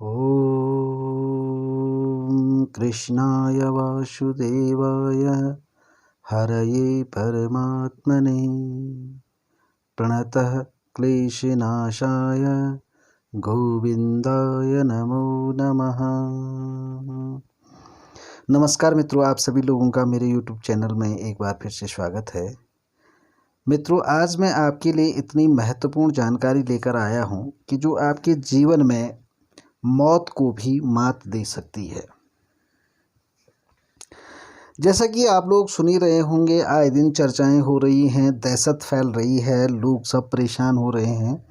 ॐ कृष्णाय वासुदेवाय हरये परमात्मने प्रणतः क्लेशनाशाय गोविंदाय नमो नमः। नमस्कार मित्रों, आप सभी लोगों का मेरे YouTube चैनल में एक बार फिर से स्वागत है। मित्रों, आज मैं आपके लिए इतनी महत्वपूर्ण जानकारी लेकर आया हूं कि जो आपके जीवन में मौत को भी मात दे सकती है। जैसा कि आप लोग सुन ही रहे होंगे, आए दिन चर्चाएं हो रही हैं, दहशत फैल रही है, लोग सब परेशान हो रहे हैं।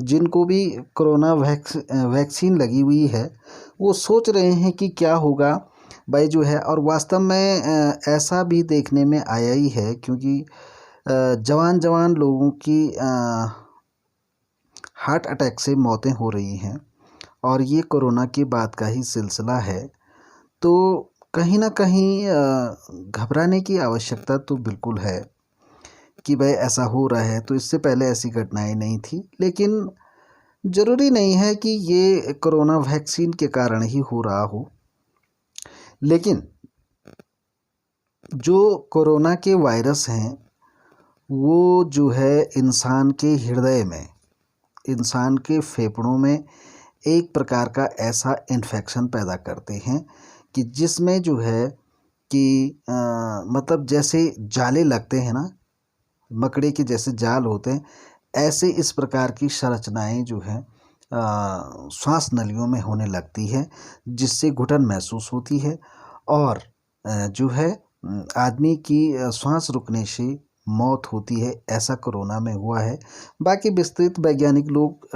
जिनको भी कोरोना वैक्सीन लगी हुई है वो सोच रहे हैं कि क्या होगा भाई जो है। और वास्तव में ऐसा भी देखने में आया ही है, क्योंकि जवान जवान लोगों की हार्ट अटैक से मौतें हो रही हैं और ये कोरोना के बाद का ही सिलसिला है। तो कहीं ना कहीं घबराने की आवश्यकता तो बिल्कुल है कि भाई ऐसा हो रहा है, तो इससे पहले ऐसी घटनाएं नहीं थी। लेकिन ज़रूरी नहीं है कि ये कोरोना वैक्सीन के कारण ही हो रहा हो। लेकिन जो कोरोना के वायरस हैं वो जो है इंसान के हृदय में, इंसान के फेफड़ों में एक प्रकार का ऐसा इन्फेक्शन पैदा करते हैं कि जिसमें जो है कि मतलब जैसे जाले लगते हैं ना, मकड़े के जैसे जाल होते हैं, ऐसे इस प्रकार की संरचनाएं जो है श्वास नलियों में होने लगती है, जिससे घुटन महसूस होती है और जो है आदमी की सांस रुकने से मौत होती है। ऐसा कोरोना में हुआ है। बाकी विस्तृत वैज्ञानिक लोग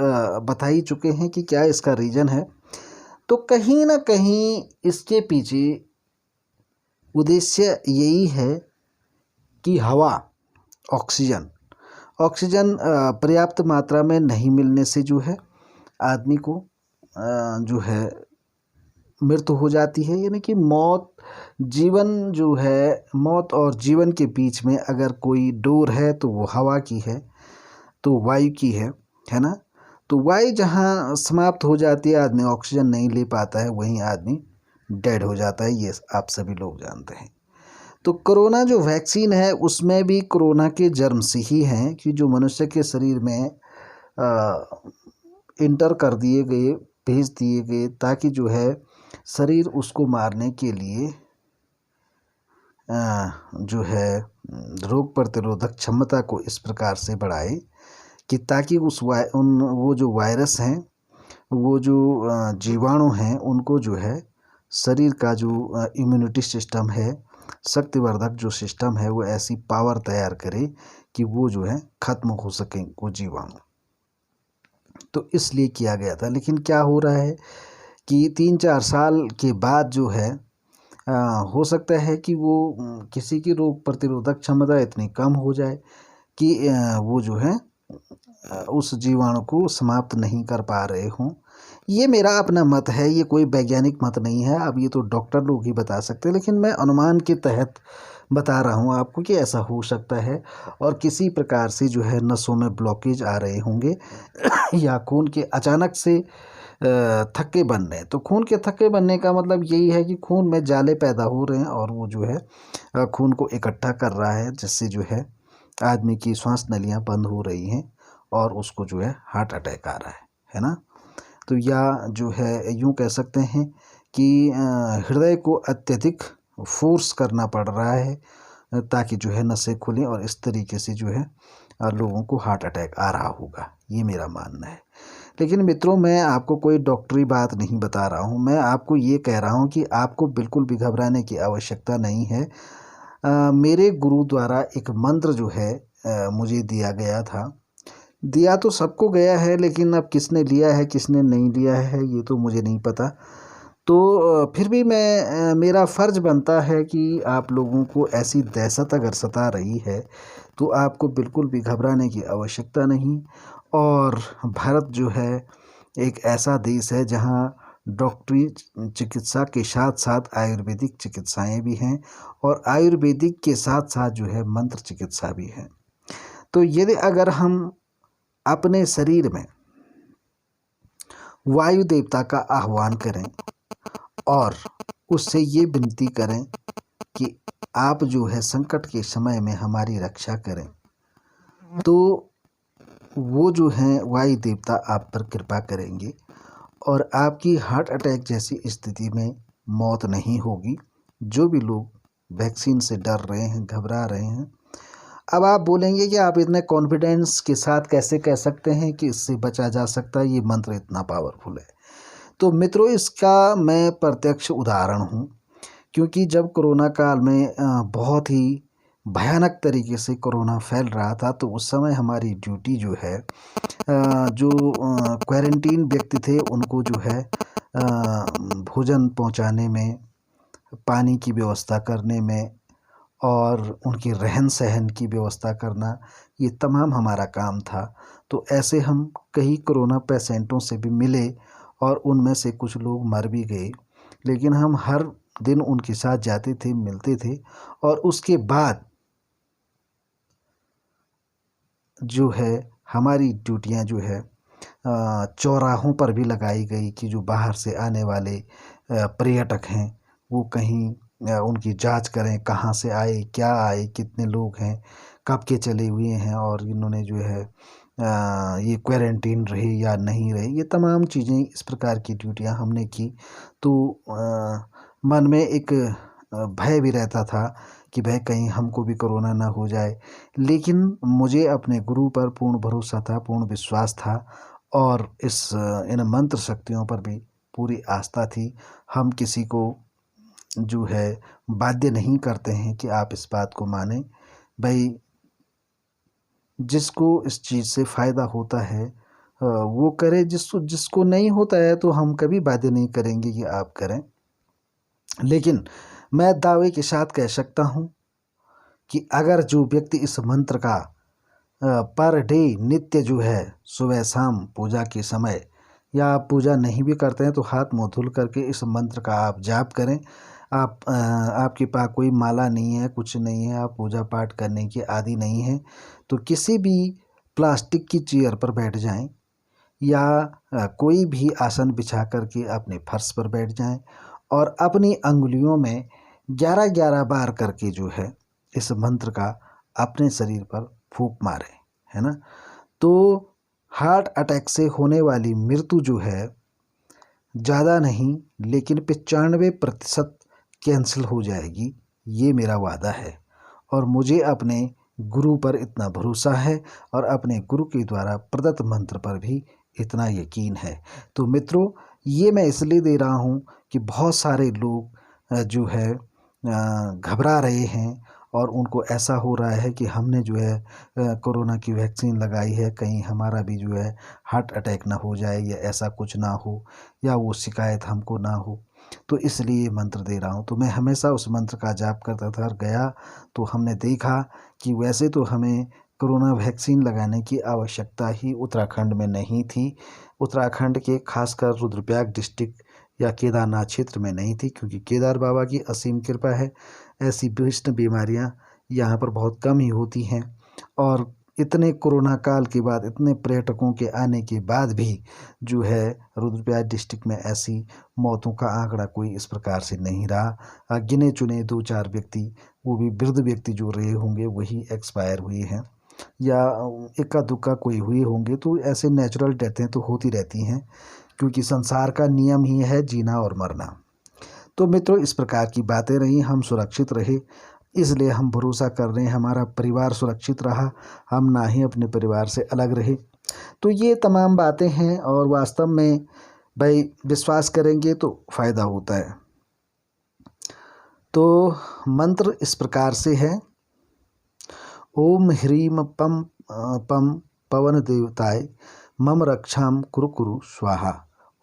बता ही चुके हैं कि क्या इसका रीज़न है। तो कहीं ना कहीं इसके पीछे उद्देश्य यही है कि हवा, ऑक्सीजन पर्याप्त मात्रा में नहीं मिलने से जो है आदमी को जो है मृत्यु हो जाती है। यानी कि मौत मौत और जीवन के बीच में अगर कोई डोर है तो वो हवा की है, तो वायु की है ना। तो वायु जहाँ समाप्त हो जाती है, आदमी ऑक्सीजन नहीं ले पाता है, वहीं आदमी डेड हो जाता है। ये आप सभी लोग जानते हैं। तो कोरोना जो वैक्सीन है उसमें भी कोरोना के जर्म से ही हैं कि जो मनुष्य के शरीर में इंटर कर दिए गए, भेज दिए गए, ताकि जो है शरीर उसको मारने के लिए जो है रोग प्रतिरोधक क्षमता को इस प्रकार से बढ़ाए कि ताकि वो जो वायरस हैं, वो जो जीवाणु हैं, उनको जो है शरीर का जो इम्यूनिटी सिस्टम है, शक्तिवर्धक जो सिस्टम है, वो ऐसी पावर तैयार करे कि वो जो है ख़त्म हो सके वो जीवाणु। तो इसलिए किया गया था। लेकिन क्या हो रहा है कि 3-4 साल के बाद जो है हो सकता है कि वो किसी की रोग प्रतिरोधक क्षमता इतनी कम हो जाए कि वो जो है उस जीवाणु को समाप्त नहीं कर पा रहे हों। ये मेरा अपना मत है, ये कोई वैज्ञानिक मत नहीं है। अब ये तो डॉक्टर लोग ही बता सकते हैं, लेकिन मैं अनुमान के तहत बता रहा हूँ आपको कि ऐसा हो सकता है। और किसी प्रकार से जो है नसों में ब्लॉकेज आ रहे होंगे या खून के अचानक से थक्के बन रहे हैं। तो खून के थक्के बनने का मतलब यही है कि खून में जाले पैदा हो रहे हैं और वो जो है खून को इकट्ठा कर रहा है, जिससे जो है आदमी की श्वास नलियाँ बंद हो रही हैं और उसको जो है हार्ट अटैक आ रहा है ना। तो या जो है यूँ कह सकते हैं कि हृदय को अत्यधिक फोर्स करना पड़ रहा है ताकि जो है नसें खुलें और इस तरीके से जो है लोगों को हार्ट अटैक आ रहा होगा। ये मेरा मानना है। लेकिन मित्रों, मैं आपको कोई डॉक्टरी बात नहीं बता रहा हूँ। मैं आपको ये कह रहा हूँ कि आपको बिल्कुल भी घबराने की आवश्यकता नहीं है। मेरे गुरु द्वारा एक मंत्र जो है मुझे दिया गया था। दिया तो सबको गया है, लेकिन अब किसने लिया है किसने नहीं लिया है ये तो मुझे नहीं पता। तो फिर भी मेरा फ़र्ज़ बनता है कि आप लोगों को ऐसी दहशत अगर सता रही है तो आपको बिल्कुल भी घबराने की आवश्यकता नहीं। और भारत जो है एक ऐसा देश है जहाँ डॉक्टरी चिकित्सा के साथ साथ आयुर्वेदिक चिकित्साएं भी हैं और आयुर्वेदिक के साथ साथ जो है मंत्र चिकित्सा भी है। तो यदि अगर हम अपने शरीर में वायु देवता का आह्वान करें और उससे ये विनती करें कि आप जो है संकट के समय में हमारी रक्षा करें, तो वो जो हैं वायु देवता आप पर कृपा करेंगे और आपकी हार्ट अटैक जैसी स्थिति में मौत नहीं होगी। जो भी लोग वैक्सीन से डर रहे हैं, घबरा रहे हैं, अब आप बोलेंगे कि आप इतने कॉन्फिडेंस के साथ कैसे कह सकते हैं कि इससे बचा जा सकता है, ये मंत्र इतना पावरफुल है। तो मित्रों, इसका मैं प्रत्यक्ष उदाहरण हूँ, क्योंकि जब कोरोना काल में बहुत ही भयानक तरीके से कोरोना फैल रहा था, तो उस समय हमारी ड्यूटी जो है जो क्वारंटीन व्यक्ति थे उनको जो है भोजन पहुंचाने में, पानी की व्यवस्था करने में और उनके रहन सहन की व्यवस्था करना, ये तमाम हमारा काम था। तो ऐसे हम कई कोरोना पेशेंटों से भी मिले और उनमें से कुछ लोग मर भी गए, लेकिन हम हर दिन उनके साथ जाते थे, मिलते थे। और उसके बाद जो है हमारी ड्यूटियां जो है चौराहों पर भी लगाई गई कि जो बाहर से आने वाले पर्यटक हैं वो कहीं उनकी जांच करें, कहाँ से आए, क्या आए, कितने लोग हैं, कब के चले हुए हैं और इन्होंने जो है ये क्वारंटीन रहे या नहीं रहे, ये तमाम चीज़ें इस प्रकार की ड्यूटियां हमने की। तो मन में एक भय भी रहता था कि भाई कहीं हमको भी कोरोना ना हो जाए, लेकिन मुझे अपने गुरु पर पूर्ण भरोसा था, पूर्ण विश्वास था और इन मंत्र शक्तियों पर भी पूरी आस्था थी। हम किसी को जो है बाध्य नहीं करते हैं कि आप इस बात को मानें। भाई जिसको इस चीज़ से फ़ायदा होता है वो करे, जिसको नहीं होता है तो हम कभी बाध्य नहीं करेंगे कि आप करें। लेकिन मैं दावे के साथ कह सकता हूँ कि अगर जो व्यक्ति इस मंत्र का पर डे नित्य जो है सुबह शाम पूजा के समय, या आप पूजा नहीं भी करते हैं तो हाथ मुँह धुल करके इस मंत्र का आप जाप करें। आपके पास कोई माला नहीं है, कुछ नहीं है, आप पूजा पाठ करने के आदी नहीं हैं, तो किसी भी प्लास्टिक की चेयर पर बैठ जाएं या कोई भी आसन बिछा करके अपने फर्श पर बैठ जाएं और अपनी अंगुलियों में 11-11 बार करके जो है इस मंत्र का अपने शरीर पर फूंक मारें, है ना। तो हार्ट अटैक से होने वाली मृत्यु जो है ज़्यादा नहीं, लेकिन 95% कैंसिल हो जाएगी, ये मेरा वादा है। और मुझे अपने गुरु पर इतना भरोसा है और अपने गुरु के द्वारा प्रदत्त मंत्र पर भी इतना यकीन है। तो मित्रों, ये मैं इसलिए दे रहा हूँ कि बहुत सारे लोग जो है घबरा रहे हैं और उनको ऐसा हो रहा है कि हमने जो है कोरोना की वैक्सीन लगाई है, कहीं हमारा भी जो है हार्ट अटैक ना हो जाए या ऐसा कुछ ना हो या वो शिकायत हमको ना हो। तो इसलिए मंत्र दे रहा हूँ। तो मैं हमेशा उस मंत्र का जाप करता था और गया तो हमने देखा कि वैसे तो हमें कोरोना वैक्सीन लगाने की आवश्यकता ही उत्तराखंड में नहीं थी। उत्तराखंड के खासकर रुद्रप्रयाग डिस्ट्रिक्ट या केदारनाथ क्षेत्र में नहीं थी, क्योंकि केदार बाबा की असीम कृपा है, ऐसी विशिष्ट बीमारियां यहाँ पर बहुत कम ही होती हैं। और इतने कोरोना काल के बाद, इतने पर्यटकों के आने के बाद भी जो है रुद्रप्रयाग डिस्ट्रिक्ट में ऐसी मौतों का आंकड़ा कोई इस प्रकार से नहीं रहा। गिने चुने 2-4 व्यक्ति, वो भी वृद्ध व्यक्ति जो रहे होंगे वही एक्सपायर हुए हैं, या इक्का दुक्का कोई हुए होंगे। तो ऐसे नेचुरल डेथें तो होती रहती हैं, क्योंकि संसार का नियम ही है जीना और मरना। तो मित्रों, इस प्रकार की बातें रही, हम सुरक्षित रहे इसलिए हम भरोसा कर रहे हैं, हमारा परिवार सुरक्षित रहा, हम ना ही अपने परिवार से अलग रहे। तो ये तमाम बातें हैं और वास्तव में भाई विश्वास करेंगे तो फ़ायदा होता है। तो मंत्र इस प्रकार से है, ओम ह्रीम पम पवन देवताय मम रक्षाम कुरु कुरु स्वाहा।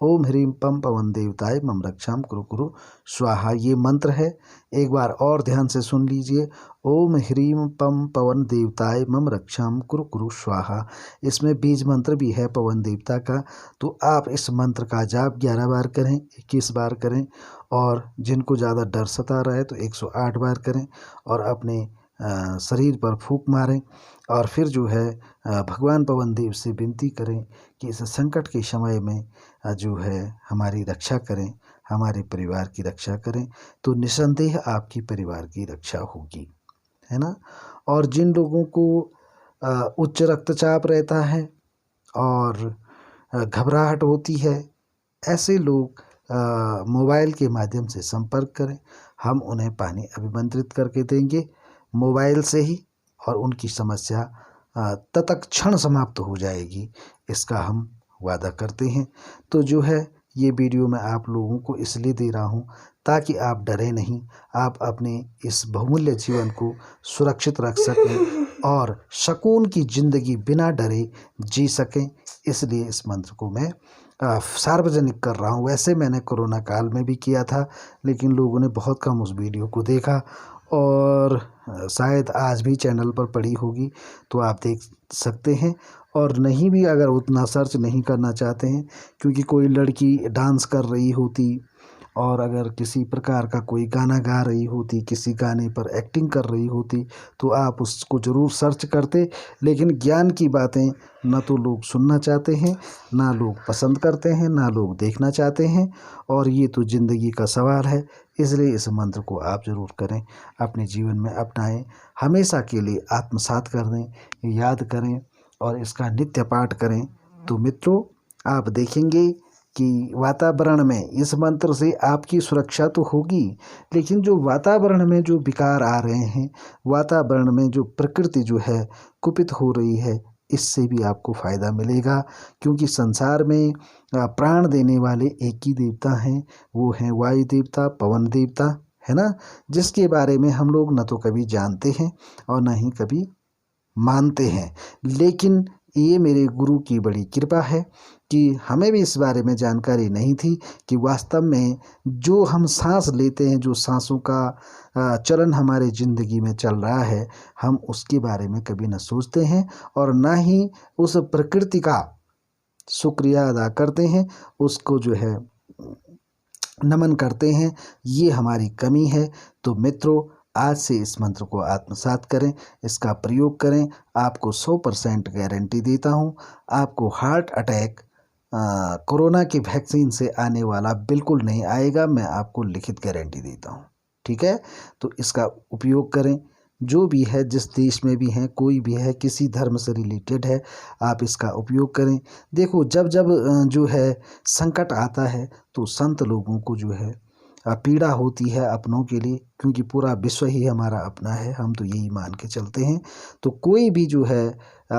ओम ह्रीम पम पवन देवताय मम रक्षाम कुरु कुरु स्वाहा, ये मंत्र है। एक बार और ध्यान से सुन लीजिए, ओम ह्रीम पम पवन देवताय मम रक्षाम कुरु कुरु स्वाहा। इसमें बीज मंत्र भी है पवन देवता का। तो आप इस मंत्र का जाप 11 बार करें, 21 बार करें, और जिनको ज़्यादा डर सता रहा है तो 108 बार करें, और अपने शरीर पर फूंक मारें और फिर जो है भगवान पवन देव से विनती करें कि इस संकट के समय में जो है हमारी रक्षा करें, हमारे परिवार की रक्षा करें, तो निसंदेह आपकी परिवार की रक्षा होगी, है ना। और जिन लोगों को उच्च रक्तचाप रहता है और घबराहट होती है, ऐसे लोग मोबाइल के माध्यम से संपर्क करें। हम उन्हें पानी अभिमंत्रित करके देंगे मोबाइल से ही, और उनकी समस्या तत्क्षण समाप्त हो जाएगी, इसका हम वादा करते हैं। तो जो है ये वीडियो मैं आप लोगों को इसलिए दे रहा हूँ ताकि आप डरें नहीं, आप अपने इस बहुमूल्य जीवन को सुरक्षित रख सकें और सुकून की ज़िंदगी बिना डरे जी सकें। इसलिए इस मंत्र को मैं सार्वजनिक कर रहा हूँ। वैसे मैंने कोरोना काल में भी किया था, लेकिन लोगों ने बहुत कम उस वीडियो को देखा, और शायद आज भी चैनल पर पड़ी होगी, तो आप देख सकते हैं। और नहीं भी अगर उतना सर्च नहीं करना चाहते हैं, क्योंकि कोई लड़की डांस कर रही होती और अगर किसी प्रकार का कोई गाना गा रही होती, किसी गाने पर एक्टिंग कर रही होती, तो आप उसको ज़रूर सर्च करते। लेकिन ज्ञान की बातें ना तो लोग सुनना चाहते हैं, ना लोग पसंद करते हैं, ना लोग देखना चाहते हैं, और ये तो ज़िंदगी का सवाल है। इसलिए इस मंत्र को आप ज़रूर करें, अपने जीवन में अपनाएं, हमेशा के लिए आत्मसात कर दें, याद करें और इसका नित्य पाठ करें। तो मित्रों, आप देखेंगे कि वातावरण में इस मंत्र से आपकी सुरक्षा तो होगी, लेकिन जो वातावरण में जो विकार आ रहे हैं, वातावरण में जो प्रकृति जो है कुपित हो रही है, इससे भी आपको फ़ायदा मिलेगा। क्योंकि संसार में प्राण देने वाले एक ही देवता हैं, वो हैं वायु देवता, पवन देवता, है ना, जिसके बारे में हम लोग न तो कभी जानते हैं और न ही कभी मानते हैं। लेकिन ये मेरे गुरु की बड़ी कृपा है कि हमें भी इस बारे में जानकारी नहीं थी कि वास्तव में जो हम सांस लेते हैं, जो सांसों का चलन हमारे ज़िंदगी में चल रहा है, हम उसके बारे में कभी न सोचते हैं और ना ही उस प्रकृति का शुक्रिया अदा करते हैं, उसको जो है नमन करते हैं। ये हमारी कमी है। तो मित्रों, आज से इस मंत्र को आत्मसात करें, इसका प्रयोग करें। आपको 100% गारंटी देता हूँ, आपको हार्ट अटैक कोरोना की वैक्सीन से आने वाला बिल्कुल नहीं आएगा। मैं आपको लिखित गारंटी देता हूँ, ठीक है। तो इसका उपयोग करें, जो भी है, जिस देश में भी हैं, कोई भी है, किसी धर्म से रिलेटेड है, आप इसका उपयोग करें। देखो, जब जब जो है संकट आता है, तो संत लोगों को जो है पीड़ा होती है अपनों के लिए, क्योंकि पूरा विश्व ही हमारा अपना है, हम तो यही मान के चलते हैं। तो कोई भी जो है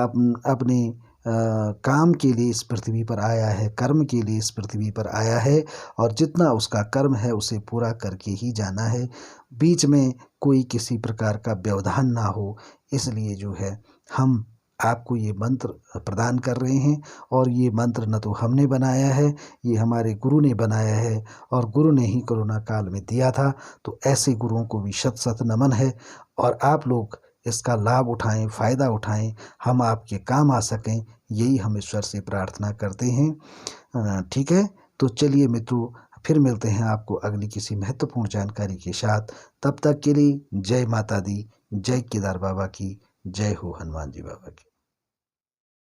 अपने काम के लिए इस पृथ्वी पर आया है, कर्म के लिए इस पृथ्वी पर आया है, और जितना उसका कर्म है उसे पूरा करके ही जाना है। बीच में कोई किसी प्रकार का व्यवधान ना हो, इसलिए जो है हम आपको ये मंत्र प्रदान कर रहे हैं। और ये मंत्र न तो हमने बनाया है, ये हमारे गुरु ने बनाया है, और गुरु ने ही कोरोना काल में दिया था। तो ऐसे गुरुओं को भी शत शत नमन है, और आप लोग इसका लाभ उठाएं, फ़ायदा उठाएं, हम आपके काम आ सकें, यही हम ईश्वर से प्रार्थना करते हैं। ठीक है। तो चलिए मित्रों, फिर मिलते हैं आपको अगली किसी महत्वपूर्ण जानकारी के साथ। तब तक के लिए जय माता दी, जय केदार बाबा की, जय हो हनुमान जी बाबा की।